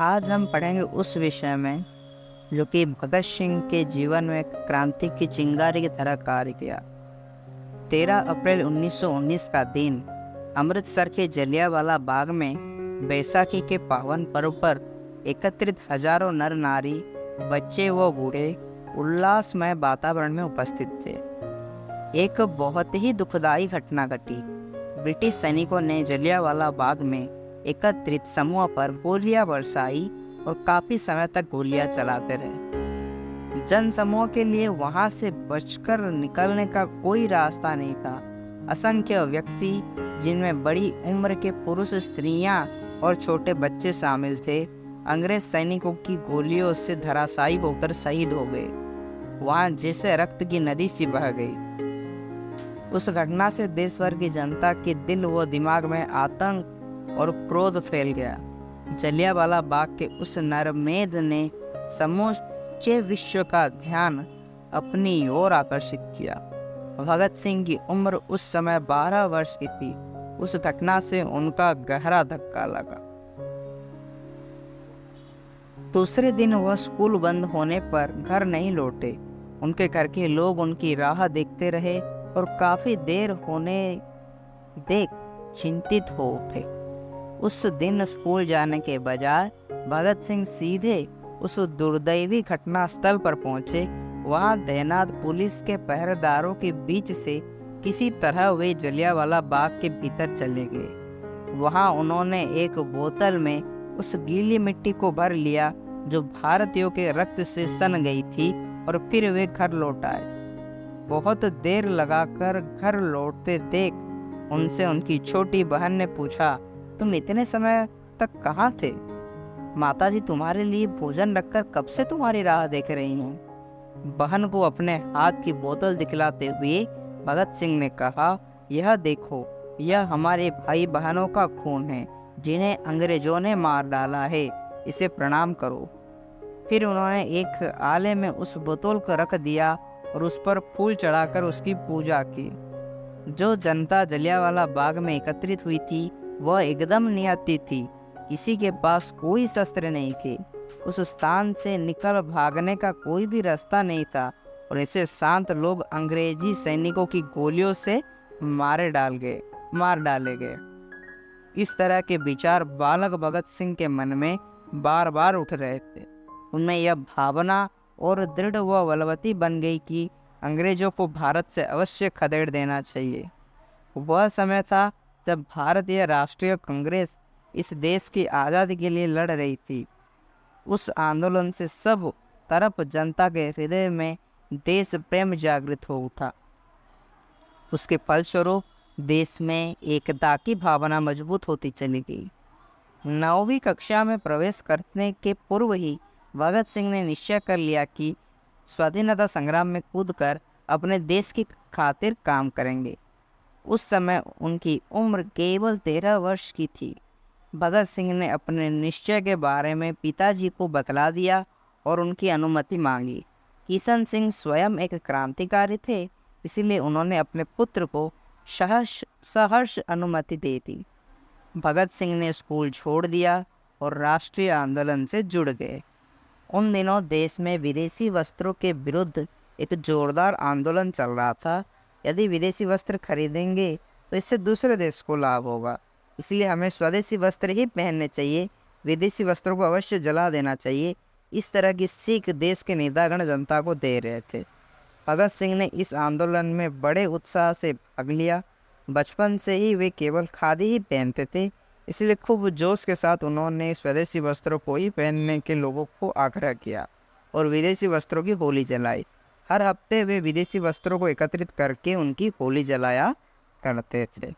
आज हम पढ़ेंगे उस विषय में जो कि भगत सिंह के जीवन में एक क्रांति की चिंगारी की तरह कार्य किया। 13 अप्रैल 1919 का दिन अमृतसर के जलियांवाला बाग में बैसाखी के पावन पर्व पर एकत्रित हजारों नर नारी, बच्चे व बूढ़े उल्लासमय वातावरण में उपस्थित थे। एक बहुत ही दुखदाई घटना घटी। ब्रिटिश सैनिकों ने जलियांवाला बाग में एकत्रित समूह पर गोलियां बरसाई और काफी समय तक गोलियां चलाते रहे। जन समूह के लिए वहां से बचकर निकलने का कोई रास्ता नहीं था। असंख्य व्यक्ति, जिनमें बड़ी उम्र के पुरुष, स्त्रियां और छोटे बच्चे शामिल थे, अंग्रेज सैनिकों की गोलियों से धराशायी होकर शहीद हो गए। वहां जैसे रक्त की नदी सी बह गई। उस घटना से देश भर की जनता के दिल व दिमाग में आतंक और क्रोध फैल गया। जलियांवाला बाग के उस नरमेध ने समूचे विश्व का ध्यान अपनी ओर आकर्षित किया। भगत सिंह की उम्र उस समय 12 वर्ष की थी। उस घटना से उनका गहरा धक्का लगा। दूसरे दिन वह स्कूल बंद होने पर घर नहीं लौटे। उनके घर के लोग उनकी राह देखते रहे और काफी देर होने देख चिंतित हो उठे। उस दिन स्कूल जाने के बजाय भगत सिंह सीधे उस दुर्दैवी घटना स्थल पर पहुंचे। वहां तैनात पुलिस के पहरेदारों के बीच से किसी तरह वे जलियांवाला बाग के भीतर चले गए। वहां उन्होंने एक बोतल में उस गीली मिट्टी को भर लिया जो भारतीयों के रक्त से सन गई थी, और फिर वे घर लौट आए। बहुत देर लगाकर घर लौटते देख उनसे उनकी छोटी बहन ने पूछा, तुम इतने समय तक कहाँ थे? माताजी तुम्हारे लिए भोजन रखकर कब से तुम्हारी राह देख रही हैं। बहन को अपने हाथ की बोतल दिखलाते हुए भगत सिंह ने कहा, यह देखो, यह हमारे भाई बहनों का खून है जिन्हें अंग्रेजों ने मार डाला है। इसे प्रणाम करो। फिर उन्होंने एक आले में उस बोतल को रख दिया और उस पर फूल चढ़ाकर उसकी पूजा की। जो जनता जलियांवाला बाग में एकत्रित हुई थी वह एकदम निहत्थी थी। किसी के पास कोई शस्त्र नहीं थे। उस स्थान से निकल भागने का कोई भी रास्ता नहीं था और ऐसे शांत लोग अंग्रेजी सैनिकों की गोलियों से मार डाले गए। इस तरह के विचार बालक भगत सिंह के मन में बार बार उठ रहे थे। उनमें यह भावना और दृढ़ व बलवती बन गई कि अंग्रेजों को भारत से अवश्य खदेड़ देना चाहिए। वह समय था जब भारतीय राष्ट्रीय कांग्रेस इस देश की आज़ादी के लिए लड़ रही थी। उस आंदोलन से सब तरफ जनता के हृदय में देश प्रेम जागृत हो उठा। उसके फलस्वरूप देश में एकता की भावना मजबूत होती चली गई। 9वीं कक्षा में प्रवेश करने के पूर्व ही भगत सिंह ने निश्चय कर लिया कि स्वाधीनता संग्राम में कूदकर अपने देश की खातिर काम करेंगे। उस समय उनकी उम्र केवल 13 वर्ष की थी। भगत सिंह ने अपने निश्चय के बारे में पिताजी को बतला दिया और उनकी अनुमति मांगी। किशन सिंह स्वयं एक क्रांतिकारी थे, इसलिए उन्होंने अपने पुत्र को सहर्ष अनुमति दे दी। भगत सिंह ने स्कूल छोड़ दिया और राष्ट्रीय आंदोलन से जुड़ गए। उन दिनों देश में विदेशी वस्त्रों के विरुद्ध एक जोरदार आंदोलन चल रहा था। यदि विदेशी वस्त्र खरीदेंगे तो इससे दूसरे देश को लाभ होगा, इसलिए हमें स्वदेशी वस्त्र ही पहनने चाहिए। विदेशी वस्त्रों को अवश्य जला देना चाहिए। इस तरह की सीख देश के नेतागण जनता को दे रहे थे। भगत सिंह ने इस आंदोलन में बड़े उत्साह से भाग लिया। बचपन से ही वे केवल खादी ही पहनते थे, इसलिए खूब जोश के साथ उन्होंने स्वदेशी वस्त्रों को ही पहनने के लोगों को आग्रह किया और विदेशी वस्त्रों की होली जलाई। हर हफ्ते वे विदेशी वस्त्रों को एकत्रित करके उनकी होली जलाया करते थे।